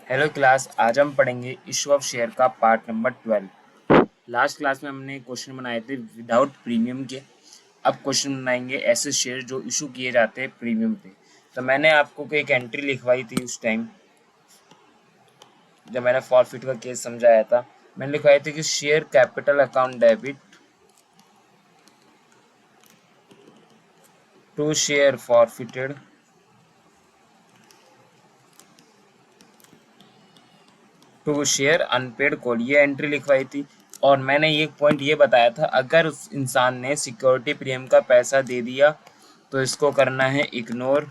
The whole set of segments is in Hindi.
हेलो क्लास, आज हम पढ़ेंगे इशू ऑफ शेयर का पार्ट नंबर 12। लास्ट क्लास में हमने क्वेश्चन बनाए थे विदाउट प्रीमियम के। अब क्वेश्चन बनाएंगे ऐसे शेयर जो इशू किए जाते हैं प्रीमियम पे। तो मैंने आपको एक एंट्री लिखवाई थी उस टाइम जब मैंने फॉरफिट का केस समझाया था। मैंने लिखवाई थी कि share capital account debit to share forfeited to share unpaid call, ये एंट्री लिखवाई थी। और मैंने एक पॉइंट ये बताया था, अगर उस इंसान ने सिक्योरिटी प्रीमियम का पैसा दे दिया तो इसको करना है इग्नोर,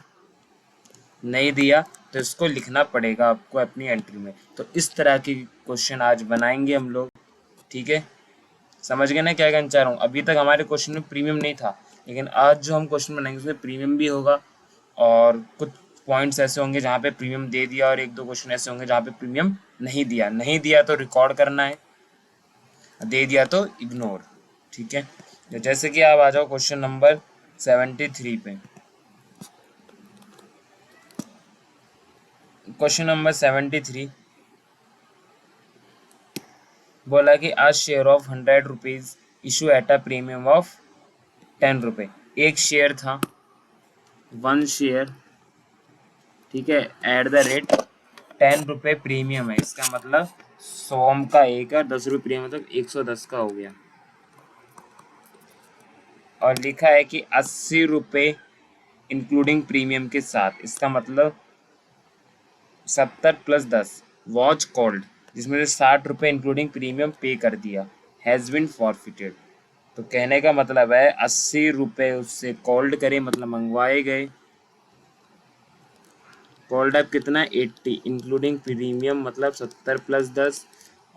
नहीं दिया तो इसको लिखना पड़ेगा आपको अपनी एंट्री में। तो इस तरह की क्वेश्चन आज बनाएंगे हम लोग, ठीक है। समझ गए ना क्या कहना चाह रहा हूँ। अभी तक हमारे क्वेश्चन में प्रीमियम नहीं था, लेकिन आज जो हम क्वेश्चन बनाएंगे उसमें प्रीमियम भी होगा और कुछ पॉइंट्स ऐसे होंगे जहाँ पे प्रीमियम दे दिया और एक दो क्वेश्चन ऐसे होंगे जहाँ पे प्रीमियम नहीं दिया। नहीं दिया तो रिकॉर्ड करना है, दे दिया तो इग्नोर, ठीक है। जैसे कि आप आ जाओ क्वेश्चन नंबर 73 पे। क्वेश्चन नंबर 73 बोला कि आज share of 100 rupees issue at a premium of 10 रुपये। एक शेयर था, 1 शेयर, ठीक है, एट द रेट 10 रुपये प्रीमियम है। इसका मतलब 100 का एक है, 10 रुपये प्रीमियम, मतलब 110 का हो गया। और लिखा है कि 80 रुपये इंक्लूडिंग प्रीमियम के साथ, इसका मतलब 70 + 10 वॉच कॉल्ड, जिसमें से 60 रुपये इंक्लूडिंग प्रीमियम पे कर दिया, हैज़ बिन फॉरफिटेड। तो कहने का मतलब है 80 रुपये उससे कॉल्ड करे, मतलब मंगवाए गए। कॉल्ड अप कितना, 80 इंक्लूडिंग प्रीमियम, मतलब 70 + 10,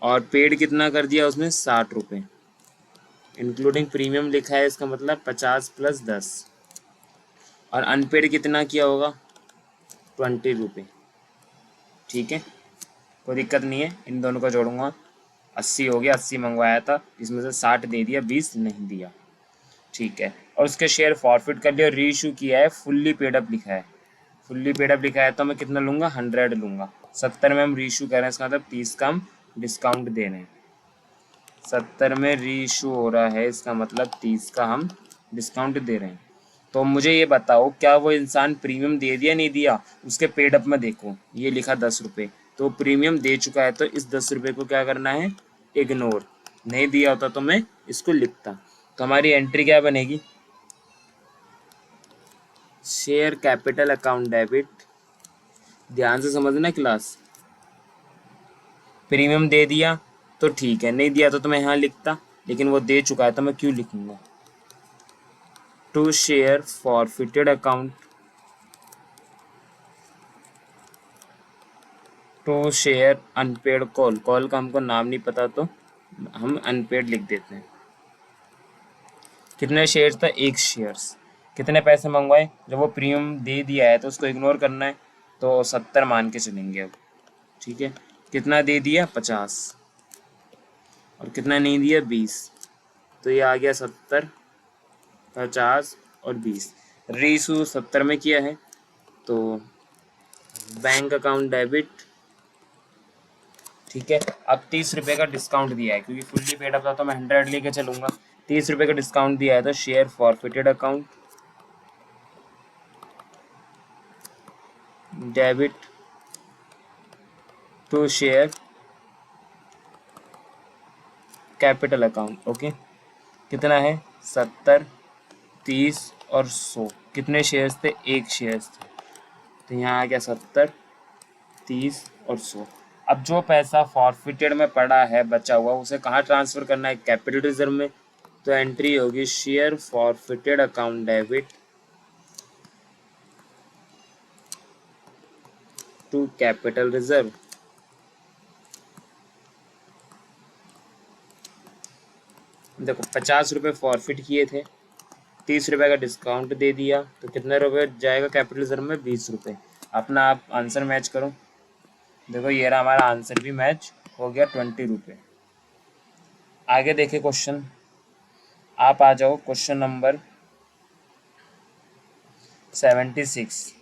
और पेड कितना कर दिया उसने, 60 रुपये इंक्लूडिंग प्रीमियम लिखा है, इसका मतलब 50 + 10, और अनपेड कितना किया होगा, 20 रुपये, ठीक है। कोई दिक्कत नहीं है, इन दोनों का जोड़ूंगा, 80 हो गया। 80 मंगवाया था, इसमें से 60 दे दिया, 20 नहीं दिया, ठीक है। और उसके शेयर फॉरफिट कर लिया, री इशू किया है, फुल्ली पेड अप लिखा है। फुल्ली पेड अप लिखा है तो मैं कितना लूँगा, 100 लूँगा। 70 में हम री इशू कर रहे हैं, इसका मतलब 30 का हम डिस्काउंट दे रहे हैं। 70 में री इशू हो रहा है, इसका मतलब 30 का हम डिस्काउंट दे रहे हैं। तो मुझे ये बताओ, क्या वो इंसान प्रीमियम दे दिया नहीं दिया। उसके पेड अप में देखो, ये लिखा 10 रुपये, तो प्रीमियम दे चुका है, तो इस 10 रुपये को क्या करना है, इग्नोर। नहीं दिया होता तो मैं इसको लिखता। तो हमारी एंट्री क्या बनेगी, शेयर कैपिटल अकाउंट डेबिट, ध्यान से समझना क्लास। प्रीमियम दे दिया तो ठीक है, नहीं दिया तो मैं यहाँ लिखता, लेकिन वो दे चुका है तो मैं क्यों लिखूंगा। To share forfeited account, to share unpaid call, call का हमको नाम नहीं पता तो हम अनपेड लिख देते हैं। कितने शेयर था, एक शेयर्स। कितने पैसे मंगवाए, जब वो प्रीमियम दे दिया है तो उसको इग्नोर करना है, तो 70 मान के चलेंगे अब, ठीक है। कितना दे दिया, 50, और कितना नहीं दिया, 20, तो ये आ गया 70, 50 और 20। रीसू 70 में किया है, तो बैंक अकाउंट डेबिट, ठीक है। अब 30 रुपये का डिस्काउंट दिया है, क्योंकि फुल्ली पेड अप था तो मैं 100 लेके चलूंगा। 30 रुपये का डिस्काउंट दिया है, तो share forfeited account debit to share capital account, okay. कितना है, 70, 30 और 100। कितने शेयर्स थे, एक शेयर्स थे, तो यहाँ आ गया 70, 30 और 100। अब जो पैसा फॉरफिटेड में पड़ा है बचा हुआ, उसे कहाँ ट्रांसफ़र करना है, कैपिटल रिजर्व में। तो एंट्री होगी share forfeited account debit to capital reserve. देखो 50 रुपये फॉरफिट किए थे, 30 रुपये का डिस्काउंट दे दिया, तो कितने रुपये जाएगा कैपिटल रिजर्व में, 20 रुपये। अपना आप आंसर मैच करो। देखो ये रहा हमारा आंसर भी मैच हो गया, 20 रुपये। आगे देखे क्वेश्चन, आप आ जाओ क्वेश्चन नंबर 76।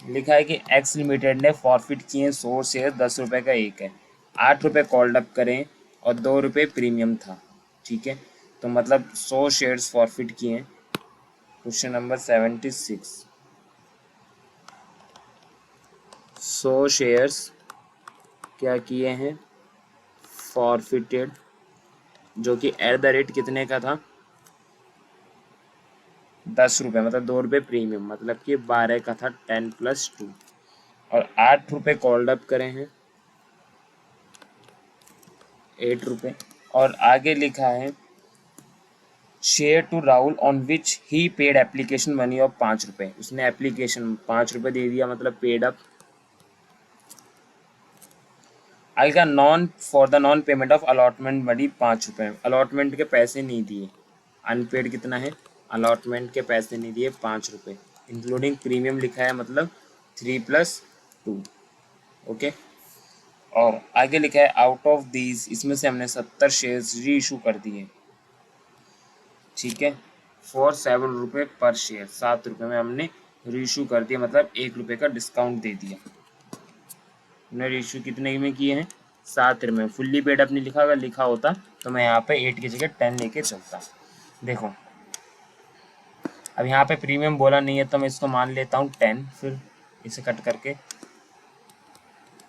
लिखा है कि एक्स लिमिटेड ने फॉरफिट किए 100 शेयर, 10 रुपये का एक है, 8 रुपये कॉल्ड अप करें और 2 रुपये प्रीमियम था। ठीक है, तो मतलब 100 शेयर्स फॉरफिट किए हैं। क्वेश्चन नंबर 76, 100 शेयर्स क्या किए हैं फॉरफिटेड, जो कि एट द रेट कितने का था, 10 रुपये, मतलब 2 रुपये प्रीमियम, मतलब कि 12 का था, 10+2, और 8 रुपये कॉल्ड अप करे हैं, 8 रुपये। और आगे लिखा है share to Rahul on which he paid application money of 5 रुपये, उसने एप्लीकेशन 5 रुपये दे दिया, मतलब पेड अप। आगे का non for the non payment of allotment money 5 रुपये, अलॉटमेंट के पैसे नहीं दिए, अनपेड कितना है, अलॉटमेंट के पैसे नहीं दिए 5 रुपये, इंक्लूडिंग प्रीमियम लिखा है, मतलब 3+2। ओके, और आगे लिखा है आउट ऑफ दीज, इसमें से हमने 70 शेयर्स री इशू कर दिए। ठीक है, फॉर 7 रुपये पर शेयर, 7 रुपये में हमने री इशू कर दिया, मतलब 1 रुपये का डिस्काउंट दे दिया। हमने री इशू कितने में किए हैं, 7 रुपये में। फुल्ली पेड अपने लिखा, अगर लिखा होता तो मैं यहाँ पे 8 की जगह 10 लेके चलता। देखो अब यहाँ पे प्रीमियम बोला नहीं है तो मैं इसको मान लेता हूँ 10, फिर इसे कट करके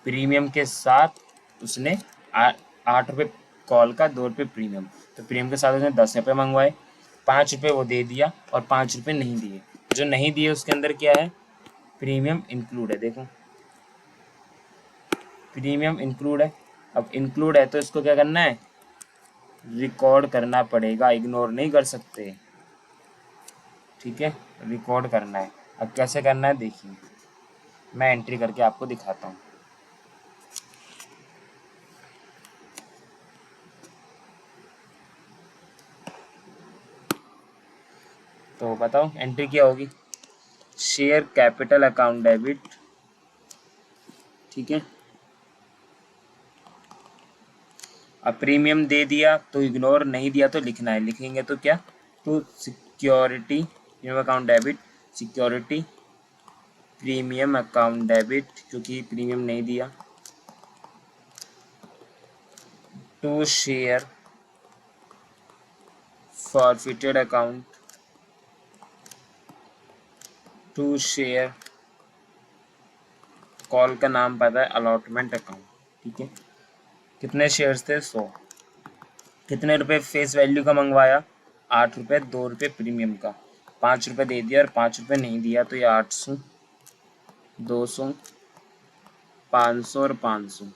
प्रीमियम के साथ उसने 8 रुपये कॉल का, 2 रुपये प्रीमियम, तो प्रीमियम के साथ उसने 10 रुपये मंगवाए, 5 रुपये वो दे दिया और 5 रुपये नहीं दिए। जो नहीं दिए उसके अंदर क्या है, प्रीमियम इंक्लूड है। देखो प्रीमियम इंक्लूड है, अब इंक्लूड है तो इसको क्या करना है, रिकॉर्ड करना पड़ेगा, इग्नोर नहीं कर सकते। ठीक है, रिकॉर्ड करना है। अब कैसे करना है देखिए, मैं एंट्री करके आपको दिखाता हूँ। तो बताओ एंट्री क्या होगी, शेयर कैपिटल अकाउंट डेबिट। ठीक है, अब प्रीमियम दे दिया तो इग्नोर, नहीं दिया तो लिखना है, लिखेंगे तो क्या, तो security account debit, security premium account debit, क्योंकि प्रीमियम नहीं दिया, to share forfeited account, to share, call का नाम पता है अलॉटमेंट अकाउंट। ठीक है, कितने शेयर्स थे, 100, कितने रुपए फेस वैल्यू का मंगवाया, 8 रुपये, 2 रुपये प्रीमियम का, 5 रुपये दे दिया और 5 रुपये नहीं दिया, तो ये 800, 200, 500 और 500।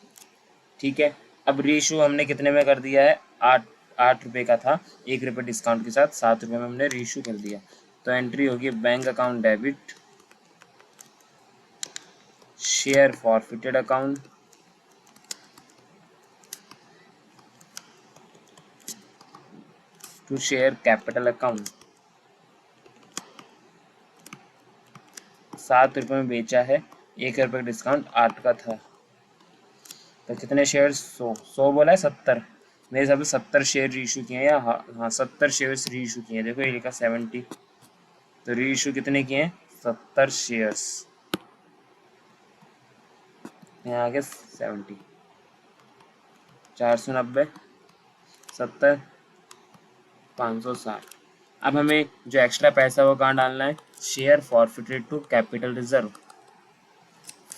ठीक है, अब रीशू हमने कितने में कर दिया है, 8 रुपये का था, 1 रुपये डिस्काउंट के साथ 7 रुपये में हमने रीशू कर दिया। तो एंट्री होगी bank account debit, share forfeited account, to share capital account, 7 रुपये में बेचा है, 1 रुपये का डिस्काउंट 8 का था, तो कितने शेयर, 100 बोला है, 70, मेरे हिसाब से 70 शेयर री इशू किए हैं, या हाँ 70 शेयर री इशू किए हैं। देखो ये लिखा 70, तो री इशू कितने किए हैं, 70 शेयर्स, यहाँ आगे 70, 490, 70, 560। अब हमें जो एक्स्ट्रा पैसा है वो कहाँ डालना है, share forfeited to capital reserve,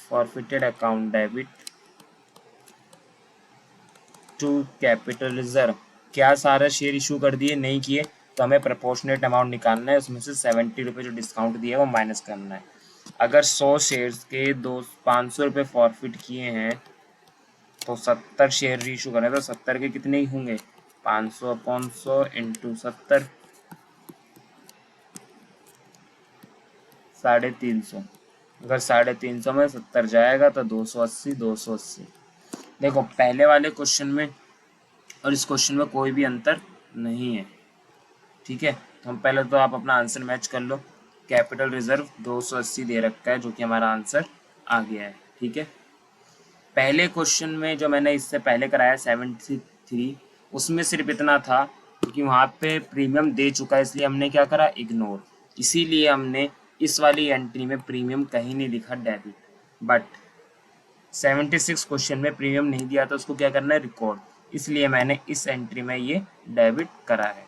forfeited account debit to capital reserve. क्या सारा शेयर इशू कर दिए, नहीं किए, तो हमें प्रोपोर्शनेट अमाउंट निकालना है, उसमें से 70 रुपये जो डिस्काउंट दिया है वो माइनस करना है। अगर 100 शेयर्स के 500 रुपये फॉरफिट किए हैं तो 70 शेयर री इशू करें तो 70 के कितने ही होंगे, 500 अपॉन 100 इंटू 70, 350। अगर 350 में 70 जाएगा तो 280, 280। देखो पहले वाले क्वेश्चन में और इस क्वेश्चन में कोई भी अंतर नहीं है। ठीक है, तो हम पहले तो आप अपना आंसर मैच कर लो, कैपिटल रिजर्व 280 दे रखा है, जो कि हमारा आंसर आ गया है। ठीक है, पहले क्वेश्चन में जो मैंने इससे पहले कराया 73, उसमें सिर्फ इतना था क्योंकि वहाँ पे प्रीमियम दे चुका है, इसलिए हमने क्या करा, इग्नोर, इसीलिए हमने इस वाली एंट्री में प्रीमियम कहीं नहीं लिखा डेबिट, बट 76 क्वेश्चन में प्रीमियम नहीं दिया, तो उसको क्या करना है, रिकॉर्ड, इसलिए मैंने इस एंट्री में ये डेबिट करा है।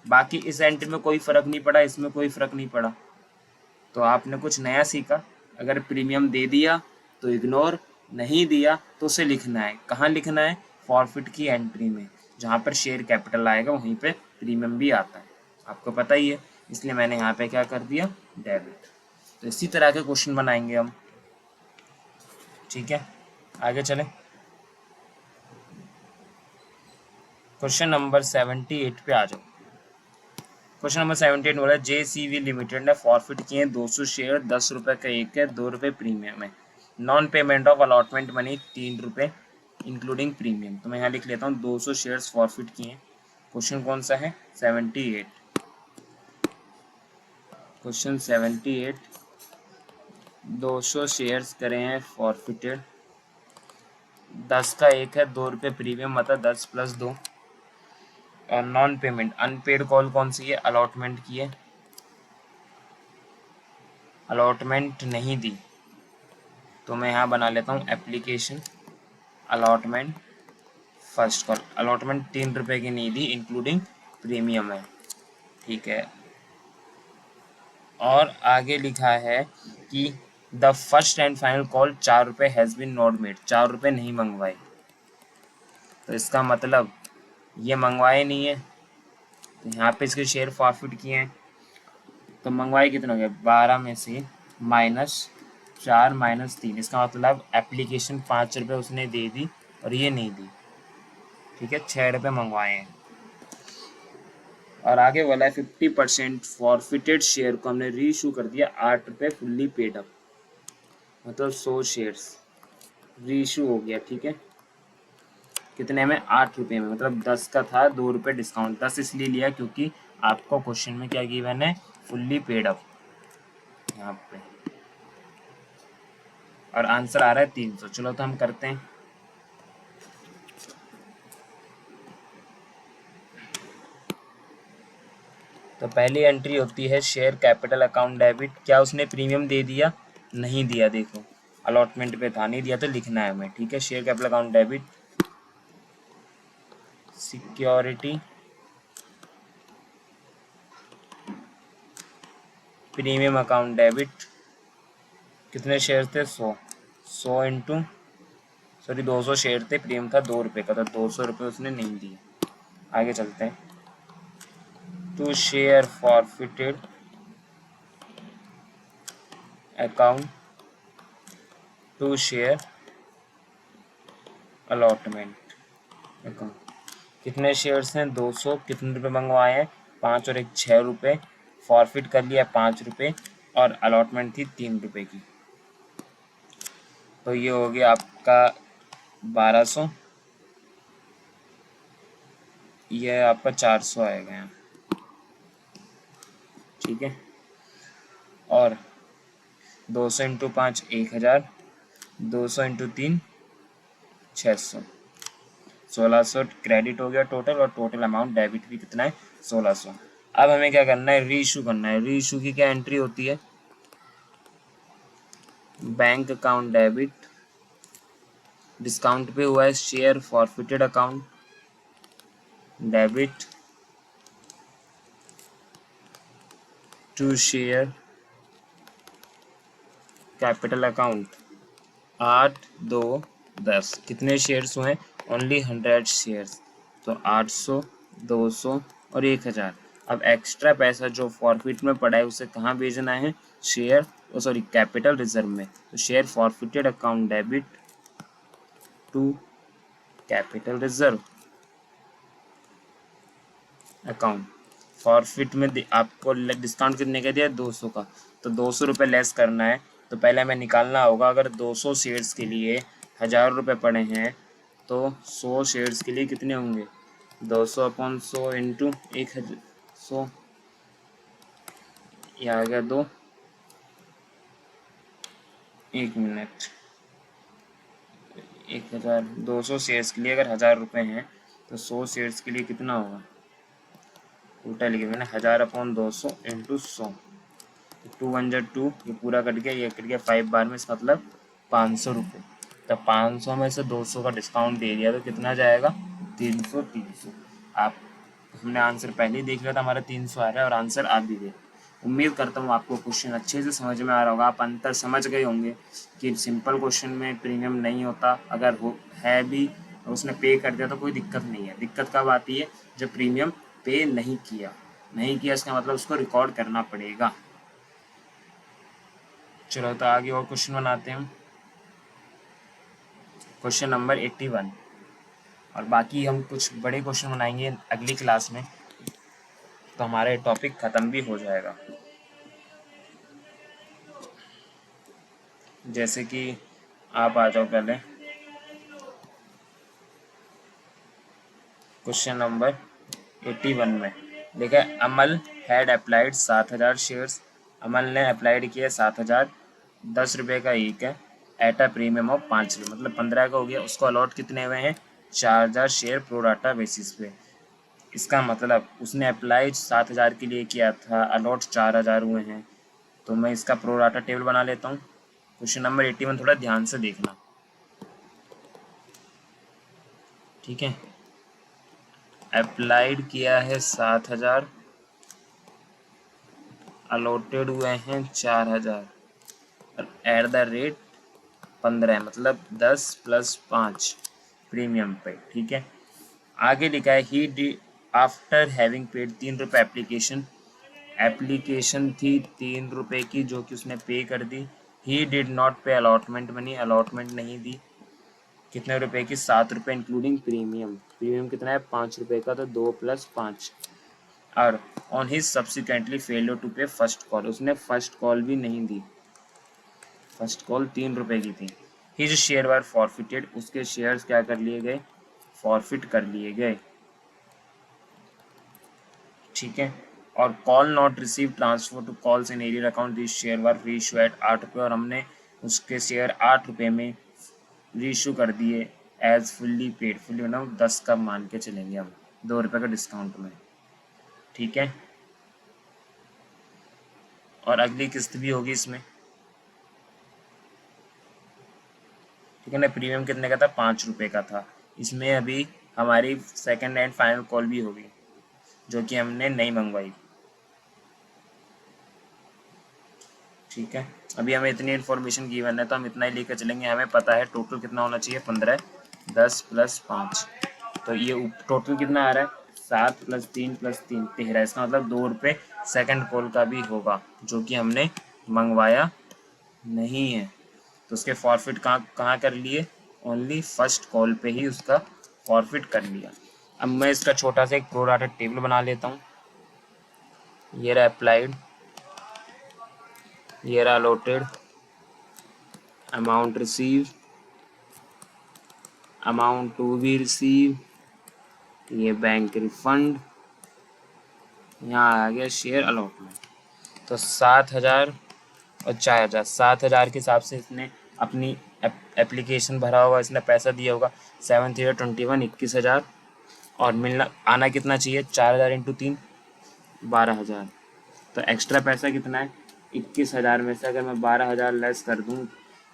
बाकी इस एंट्री में कोई फ़र्क नहीं पड़ा, इसमें कोई फ़र्क नहीं पड़ा, तो आपने कुछ नया सीखा। अगर प्रीमियम दे दिया तो इग्नोर, नहीं दिया तो उसे लिखना है। कहाँ लिखना है, फॉरफिट की एंट्री में, जहाँ पर शेयर कैपिटल आएगा वहीं पे प्रीमियम भी आता है, आपको पता ही है, इसलिए मैंने यहाँ पे क्या कर दिया, डेबिट। तो इसी तरह के क्वेश्चन बनाएंगे हम, ठीक है, आगे चलें। क्वेश्चन नंबर 78 पे आ जाओ। क्वेश्चन नंबर 78 बोला JCV लिमिटेड ने फॉरफिट किए 200 शेयर, 10 रुपये का एक है, 2 रुपये प्रीमियम है, non payment of allotment money 3 रुपये इंक्लूडिंग प्रीमियम। तो मैं यहाँ लिख लेता हूँ 200 शेयर्स फॉरफिट किए। क्वेश्चन कौन सा है, 78। क्वेश्चन 78, 200 शेयर्स करे हैं फॉरफिटेड, 10 का एक है, 2 रुपये प्रीमियम, मतलब 10 + 2, और नॉन पेमेंट अनपेड कॉल कौन सी है, अलॉटमेंट की है, अलॉटमेंट नहीं दी, तो मैं यहाँ बना लेता हूँ application allotment first call. Allotment 3 रुपये की नहीं दी, इंक्लूडिंग प्रीमियम है, ठीक है। और आगे लिखा है कि the first and final call 4 रुपये हैज़ बीन नॉट मेड, 4 रुपये नहीं मंगवाए, तो इसका मतलब ये मंगवाए नहीं है, तो यहाँ पे इसके शेयर फॉरफिट किए हैं, तो मंगवाए कितने हो गए, 12 में से -4 -3, इसका मतलब एप्लीकेशन 5 रुपये उसने दे दी और ये नहीं दी, ठीक है, 6 रुपये मंगवाए हैं। और आगे वाला है 50% फॉरफिटेड शेयर को हमने री इशू कर दिया 8 रुपये फुल्ली पेड अप, मतलब 100 शेयर्स री इशू हो गया, ठीक है, कितने में, 8 रुपये में, मतलब 10 का था, 2 रुपये डिस्काउंट, 10 इसलिए लिया क्योंकि आपको क्वेश्चन में क्या गिवन है, फुल्ली पेड अप यहाँ पे, और आंसर आ रहा है 300। चलो तो हम करते हैं। तो पहली एंट्री होती है शेयर कैपिटल अकाउंट डेबिट, क्या उसने प्रीमियम दे दिया, नहीं दिया, देखो अलॉटमेंट पे था, नहीं दिया तो लिखना है हमें, ठीक है। Share capital account debit, security premium account debit, कितने शेयर थे, 100 इंटू, सॉरी 200 शेयर थे, प्रीमियम था 2 रुपये का, तो 200 रुपये उसने नहीं दिए। आगे चलते हैं, to share forfeited account, to share allotment account, कितने शेयर्स हैं, 200, कितने रुपए मंगवाए हैं, 5 और 1 6 रुपये, फॉरफिट कर लिया 5 रुपये, और अलॉटमेंट थी 3 रुपये की, तो ये हो गया आपका 1200, ये आपका 400 आएगा यहाँ, ठीक है। और 200 इंटू 5 1000, 200 इंटू 3 600, 1600 क्रेडिट हो गया टोटल, और टोटल अमाउंट डेबिट भी कितना है, 1600। अब हमें क्या करना है, री इशू करना है। री इशू की क्या एंट्री होती है, बैंक अकाउंट डेबिट, डिस्काउंट पे हुआ है share forfeited account debit, to share capital account 8 2 10, कितने शेयर्स हुए, ओनली 100 शेयर्स, तो 800 200 और 1000। अब एक्स्ट्रा पैसा जो फॉरफिट में पड़ा है उसे कहाँ भेजना है, शेयर, सॉरी कैपिटल रिजर्व में, तो share forfeited account debit to capital reserve account. Forfeit में आपको डिस्काउंट कितने का दिया, 200 का, तो 200 रुपये लेस करना है, तो पहले हमें निकालना होगा, अगर 200 शेयर्स के लिए 1000 रुपये पड़े हैं, तो 100 शेयर्स के लिए कितने होंगे, 200/100 इंटू 100, ये आ गया 2, 1 मिनट, 1000, 200 शेयर्स के लिए अगर 1000 रुपये हैं, तो 100 शेयर्स के लिए कितना होगा, उल्टा लिखे मैंने, 1000/200 इंटू 100, 2 1 जा 2, ये पूरा कट गया, ये कट गया 5 बार में, इसका मतलब 500 रुपये। तो 500 में से 200 का डिस्काउंट दे दिया तो कितना जाएगा? 300 300। आप हमने आंसर पहले ही देख लिया था, हमारा 300 आ रहा है और आंसर आ भी गया। उम्मीद करता हूँ आपको क्वेश्चन अच्छे से समझ में आ रहा होगा, आप अंतर समझ गए होंगे कि सिंपल क्वेश्चन में प्रीमियम नहीं होता, अगर हो है भी और उसने पे कर दिया तो कोई दिक्कत नहीं है। दिक्कत कब आती है? जब प्रीमियम पे नहीं किया। इसका मतलब उसको रिकॉर्ड करना पड़ेगा। चलो तो आगे और क्वेश्चन बनाते हैं हम। क्वेश्चन नंबर 81, और बाकी हम कुछ बड़े क्वेश्चन बनाएंगे अगली क्लास में, तो हमारा टॉपिक ख़त्म भी हो जाएगा। जैसे कि आप आ जाओ पहले क्वेश्चन नंबर 81 में लिखा है अमल हैड अप्लाइड 7000 शेयर्स। अमल ने अप्लाइड किया 7000, 10 रुपये का एक है, एट अ प्रीमियम ऑफ 5 रुपये, मतलब 15 का हो गया। उसको अलॉट कितने हुए हैं? 4000 शेयर प्रोराटा बेसिस पे। इसका मतलब उसने अप्लाई 7000 के लिए किया था, अलॉट 4000 हुए हैं। तो मैं इसका प्रोराटा टेबल बना लेता हूँ। क्वेश्चन नंबर 81 थोड़ा ध्यान से देखना, ठीक है। अप्लाइड किया है 7000, अलॉटेड हुए हैं 4000 और एट द रेट 15, मतलब 10 + 5 प्रीमियम पे, ठीक है। आगे लिखा है ही डी आफ्टर हैविंग पेड 3 रुपये एप्लीकेशन थी 3 रुपये की जो कि उसने पे कर दी। ही डिड नॉट पे अलॉटमेंट मनी, अलॉटमेंट नहीं दी। कितने रुपए की? 7 रुपये इंक्लूडिंग प्रीमियम। प्रीमियम कितना है? 5 रुपये का, तो 2 + 5। और on his subsequently failure to pay first call, उसने फर्स्ट कॉल भी नहीं दी। फर्स्ट कॉल 3 रुपये की थी। हिज शेयर वर फॉरफिटेड, उसके शेयर्स क्या कर लिए गए? फॉरफिट कर लिए गए, ठीक है। और call not receive transfer to calls in arrear account, this share were reissue at 8 रुपये, और हमने उसके शेयर 8 रुपये में रीइशू कर दिए एज फुल्ली पेड। फुल्ली मतलब 10 का मान के चलेंगे हम, 2 रुपये का डिस्काउंट में, ठीक है। और अगली किस्त भी होगी इसमें, ठीक है ना। प्रीमियम कितने का था? 5 रुपये का था। इसमें अभी हमारी सेकंड एंड फाइनल कॉल भी होगी जो कि हमने नहीं मंगवाई, ठीक है। अभी हमें इतनी इन्फॉर्मेशन गिवन है तो हम इतना ही लेकर चलेंगे। हमें पता है टोटल कितना होना चाहिए? 15, 10 + 5, तो ये टोटल कितना आ रहा है? 7 + 3 + 3 13। इसका मतलब 2 रुपये सेकेंड कॉल का भी होगा जो कि हमने मंगवाया नहीं है। तो उसके फॉरफिट कहाँ कहाँ कर लिए? ओनली फर्स्ट कॉल पे ही उसका फॉरफिट कर लिया। अब मैं इसका छोटा सा एक प्रोराटा टेबल बना लेता हूँ। ये रहा अप्लाइड, ये रहा allotted, amount receive, amount to be receive, ये बैंक रिफंड, यहाँ आ गया शेयर अलॉटमेंट। तो 7000 और 4000, 7000 के हिसाब से इसने अपनी एप्लीकेशन भरा होगा, इसने पैसा दिया होगा 7 3 21 21,000, और मिलना आना कितना चाहिए? 4000 × 3 12,000। तो एक्स्ट्रा पैसा कितना है? 21,000 में से अगर मैं 12,000 लेस कर दूं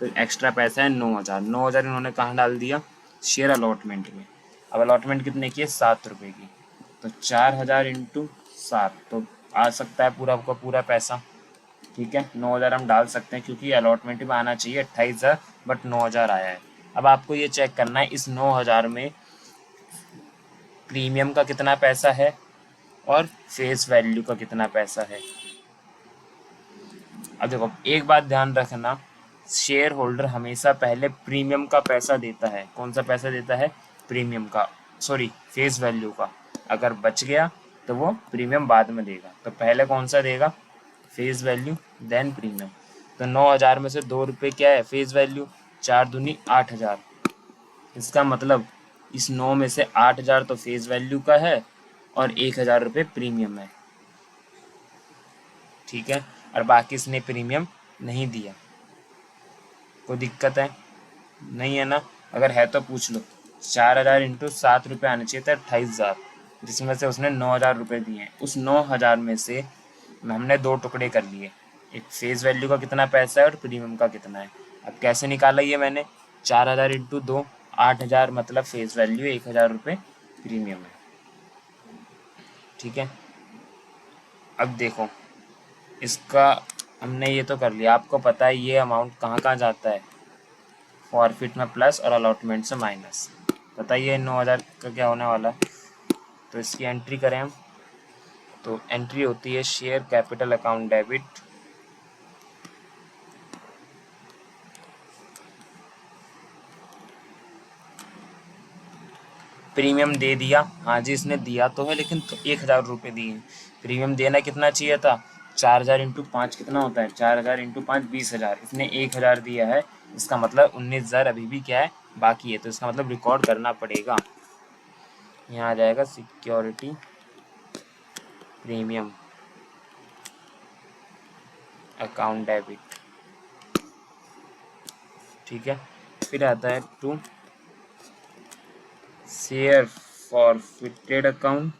तो एक्स्ट्रा पैसा है 9,000। 9,000 इन्होंने कहाँ डाल दिया? शेयर अलॉटमेंट में। अब अलॉटमेंट कितने की है? 7 रुपये की। तो 4000 × 7, तो आ सकता है पूरा का पूरा पैसा, ठीक है। 9,000 हम डाल सकते हैं क्योंकि अलॉटमेंट में आना चाहिए 28,000, बट 9,000 आया है। अब आपको ये चेक करना है इस 9,000 में प्रीमियम का कितना पैसा है और फेस वैल्यू का कितना पैसा है। अब देखो एक बात ध्यान रखना, शेयर होल्डर हमेशा पहले प्रीमियम का पैसा देता है। कौन सा पैसा देता है? प्रीमियम का, सॉरी फेस वैल्यू का। अगर बच गया तो वो प्रीमियम बाद में देगा, तो पहले कौन सा देगा? Face value, then premium. तो 9,000 में से 2 रुपये क्या है? Face value. 4 दूनी 8,000। इसका मतलब इस 9 में से 8,000 तो फेस वैल्यू का है और 1,000 रुपये प्रीमियम है, ठीक है। और बाकी इसने प्रीमियम नहीं दिया। कोई दिक्कत है? नहीं है ना? अगर है तो पूछ लो। 4000 × 7 रुपये आने चाहिए थे 28,000, जिसमें से उसने 9,000 रुपये दिए हैं। उस 9,000 में से हमने 2 टुकड़े कर लिए। एक फेस वैल्यू का कितना पैसा है और प्रीमियम का कितना है। अब कैसे निकाला ये मैंने, 4000 इंटू 2, 8000 मतलब फेस वैल्यू, 1000 रुपये प्रीमियम है। ठीक है, अब देखो इसका हमने ये तो कर लिया, आपको पता है ये अमाउंट कहाँ कहाँ जाता है, फॉरफिट में प्लस और अलॉटमेंट से माइनस। बताइए 9000 का क्या होने वाला है। तो इसकी एंट्री करें हम, तो एंट्री होती है share capital account debit, premium दे दिया, हाँ जी इसने दिया तो है, लेकिन तो 1000 रुपये दिए हैं। प्रीमियम देना कितना चाहिए था, 4000 इंटू 5 कितना होता है, 4000 इंटू 5 20,000, इसने 1000 दिया है। इसका मतलब 19,000 अभी भी क्या है, बाकी है। तो इसका मतलब रिकॉर्ड करना पड़ेगा, यहाँ आ जाएगा सिक्योरिटी प्रीमियम अकाउंट डेबिट। ठीक है, फिर आता है to share forfeited account,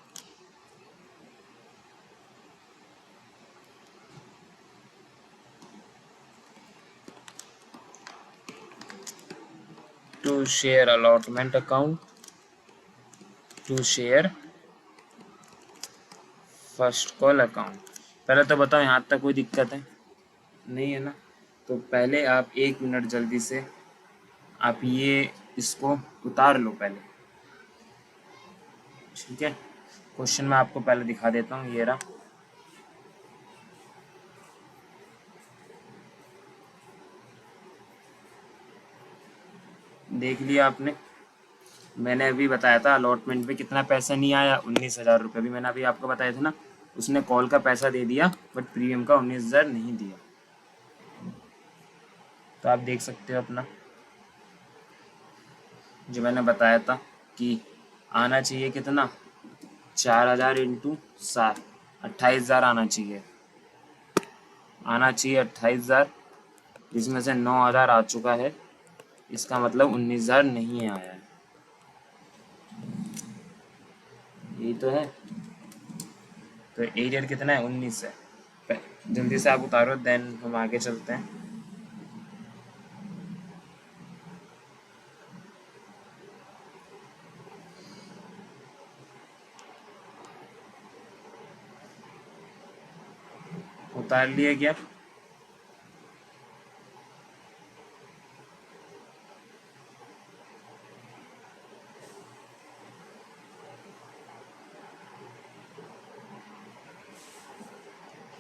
to share allotment account, to share first call account. पहले तो बताओ यहाँ तक कोई दिक्कत है, नहीं है ना। तो पहले आप 1 मिनट जल्दी से आप ये इसको उतार लो पहले। ठीक है, क्वेश्चन मैं आपको पहले दिखा देता हूँ, ये रहा। देख लिया आपने, मैंने अभी बताया था अलॉटमेंट में कितना पैसा नहीं आया, 19,000 रुपये। अभी मैंने अभी आपको बताया था ना, उसने कॉल का पैसा दे दिया बट प्रीमियम का 19,000 नहीं दिया। तो आप देख सकते हो अपना जो मैंने बताया था कि आना चाहिए कितना, 4000 इंटू 7, 28,000 आना चाहिए, आना चाहिए 28,000, जिसमें से 9,000 आ चुका है। इसका मतलब 19,000 नहीं आया है, यही तो है। तो एरियर कितना है, 19 है। जल्दी से आप उतारो, देन हम आगे चलते हैं। उतार लिए क्या,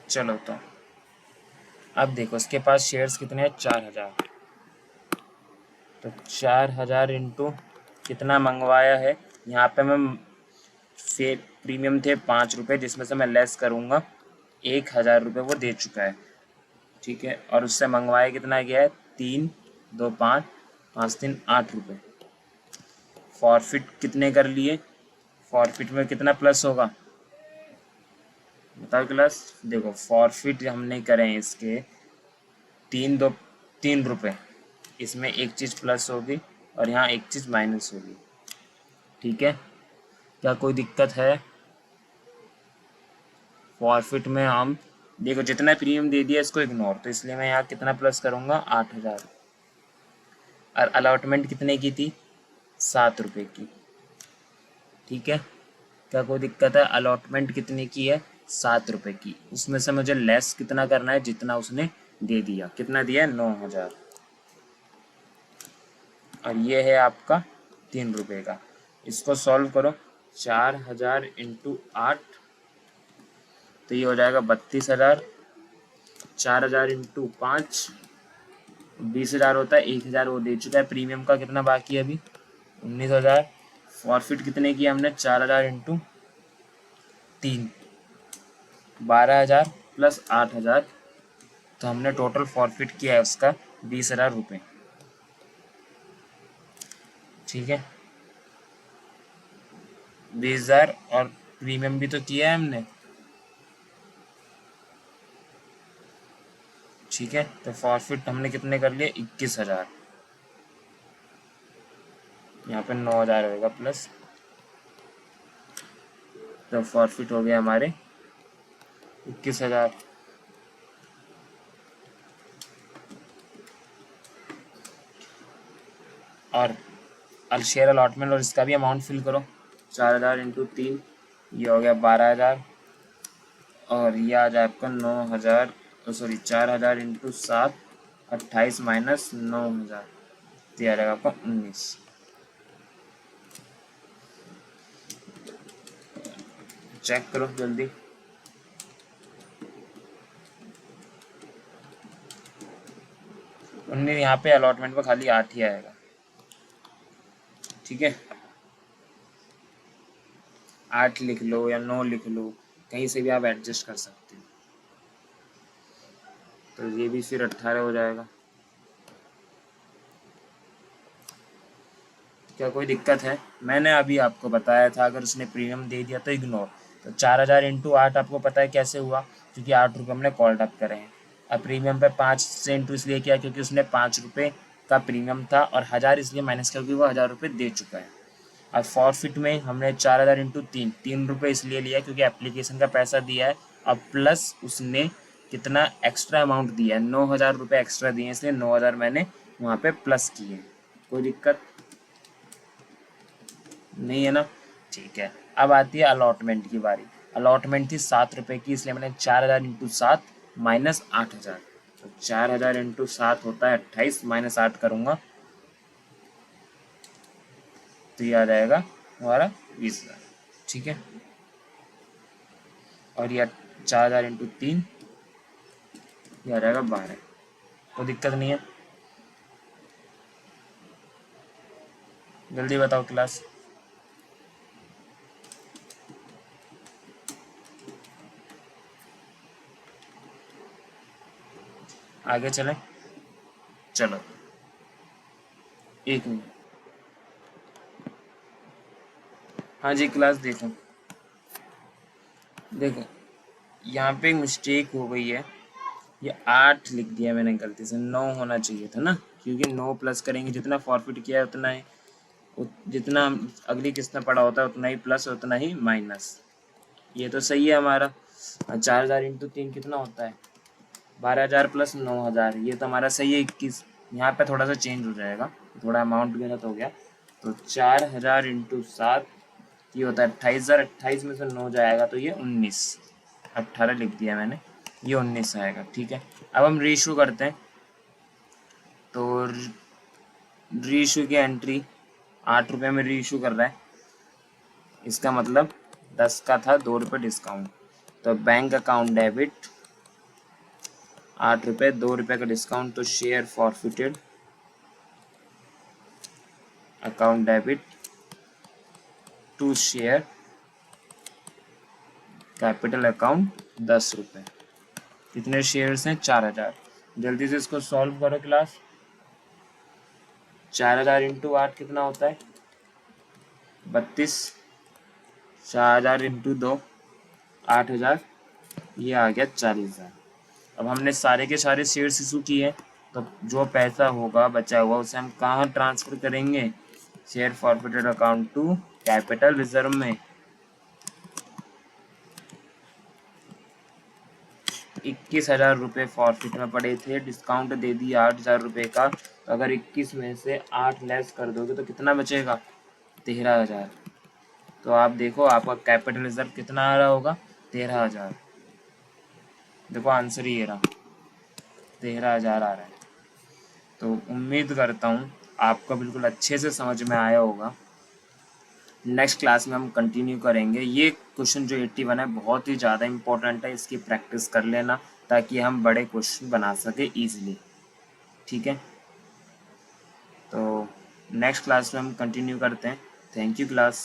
चलो। तो अब देखो इसके पास शेयर्स कितने हैं, 4000। तो 4000 इंटू कितना मंगवाया है, यहाँ पे मैं से प्रीमियम थे 5 रुपये, जिसमें से मैं लेस करूँगा 1000 रुपये वो दे चुका है। ठीक है, और उससे मंगवाया कितना गया है, 3, 2, 5, 5, 3, 8 रुपये। फॉरफिट कितने कर लिए, फॉरफिट में कितना प्लस होगा बताओ क्लास। देखो फॉरफिट हमने करे हैं इसके 3 रुपये, इसमें एक चीज़ प्लस होगी और यहाँ एक चीज़ माइनस होगी। ठीक है, क्या कोई दिक्कत है। फॉरफिट में हम देखो जितना प्रीमियम दे दिया इसको इग्नोर, तो इसलिए मैं यहाँ कितना प्लस करूँगा, 8000। और अलॉटमेंट कितने की थी, 7 रुपये की। ठीक है, क्या कोई दिक्कत है, अलॉटमेंट कितने की है, 7 रुपये की। उसमें से मुझे लेस कितना करना है, जितना उसने दे दिया, कितना दिया है, 9,000। और ये है आपका 3 रुपये का। इसको सॉल्व करो, 4000 इंटू 8, तो ये हो जाएगा 32,000। 4000 इंटू 5, 20,000 होता है, 1000 वो दे चुका है। प्रीमियम का कितना बाकी है अभी, 19,000। फॉरफिट कितने किया हमने, 4000 इंटू 3, 12,000 प्लस 8,000, तो हमने टोटल फॉरफिट किया है उसका 20,000 रुपये। ठीक है, 20,000 और प्रीमियम भी तो किया है हमने। ठीक है, तो फॉरफिट हमने कितने कर लिए, 21,000। यहाँ पे 9,000 होगा प्लस, तो फॉरफिट हो गया हमारे 21,000। और शेयर अलॉटमेंट और इसका भी अमाउंट फिल करो। 4000 इंटू 3 ये हो गया 12000 और ये आ जाए आपका 9000 सॉरी 4000 इंटू 7 28 माइनस 9000 तो ये आ जाएगा आपका 19। चेक करो जल्दी। 19 यहाँ पे अलॉटमेंट पर खाली 8 ही आएगा। ठीक है 8 लिख लो या 9 लिख लो, कहीं से भी आप एडजस्ट कर सकते हो। तो ये भी फिर 18 हो जाएगा। क्या कोई दिक्कत है? मैंने अभी आपको बताया था अगर उसने प्रीमियम दे दिया तो इग्नोर। तो 4000 इंटू 8 आपको पता है कैसे हुआ, क्योंकि 8 रुपये हमने कॉल्ड अप करे हैं। अब प्रीमियम पे 5 से इंटू इसलिए किया क्योंकि उसने 5 रुपये का प्रीमियम था और 1000 इसलिए माइनस क्योंकि वो 1000 रुपये दे चुका है। अब फॉरफिट में हमने 4000 इंटू 3 रुपये इसलिए लिया क्योंकि एप्लीकेशन का पैसा दिया है। अब प्लस उसने कितना एक्स्ट्रा अमाउंट दिया है, 9000 रुपये एक्स्ट्रा दिए, इसलिए 9000 मैंने वहाँ पे प्लस किए। कोई दिक्कत नहीं है ना? ठीक है अब आती है अलॉटमेंट की बारी। अलॉटमेंट थी 7 रुपये की, इसलिए मैंने 4000 इंटू 7 माइनस 8000। तो 4000 इंटू 7 होता है 28 माइनस 8 करूँगा तो ये आ जाएगा हमारा 20000। ठीक है और ये 4000 इंटू 3 ये आ जाएगा 12। कोई दिक्कत नहीं है? जल्दी बताओ क्लास। आगे चलें? चलो एक मिनट। हाँ जी क्लास देखो देखो यहाँ पे एक मिस्टेक हो गई है। ये 8 लिख दिया मैंने गलती से, 9 होना चाहिए था ना, क्योंकि 9 प्लस करेंगे जितना फॉरफिट किया है उतना ही जितना अगली किस्त में पड़ा होता है उतना ही प्लस उतना ही माइनस। ये तो सही है हमारा। 4000 इंटू 3 कितना होता है 12000 प्लस 9000, ये तो हमारा सही है 21। यहाँ पे थोड़ा सा चेंज हो जाएगा, थोड़ा अमाउंट गलत हो गया। तो 4000 इंटू 7 ये होता है 28000, 28 में से 9 जाएगा तो ये 19। 18 लिख दिया मैंने, ये 19 आएगा। ठीक है अब हम रीइशू करते हैं। तो रीइशू की एंट्री 8 रुपये में रीइशू कर रहा है, इसका मतलब 10 का था 2 रुपये डिस्काउंट। तो बैंक अकाउंट डेबिट 8 रुपये 2 रुपये का डिस्काउंट, तो share forfeited account debit to share capital account 10 रुपये। कितने शेयर्स हैं 4000। जल्दी से इसको सॉल्व करो क्लास। 4000 इंटू 8 कितना होता है 32। 4000 इंटू 2 8000, ये आ गया 40000। अब हमने सारे के सारे शेयर्स इशू किए, तो जो पैसा होगा बचा हुआ उसे हम कहाँ ट्रांसफ़र करेंगे, share forfeited account to capital reserve में। 21,000 रुपये फॉरफिट में पड़े थे, डिस्काउंट दे दिया 8,000 रुपये का। तो अगर 21 में से 8 लेस कर दोगे तो कितना बचेगा 13,000। तो आप देखो आपका कैपिटल रिजर्व कितना आ रहा होगा 13,000। देखो आंसर ही ये रहा 13,000 आ रहा है। तो उम्मीद करता हूँ आपको बिल्कुल अच्छे से समझ में आया होगा। नेक्स्ट क्लास में हम कंटिन्यू करेंगे। ये क्वेश्चन जो 81 है बहुत ही ज़्यादा इम्पोर्टेंट है, इसकी प्रैक्टिस कर लेना ताकि हम बड़े क्वेश्चन बना सके ईजिली। ठीक है तो नेक्स्ट क्लास में हम कंटिन्यू करते हैं। Thank you class.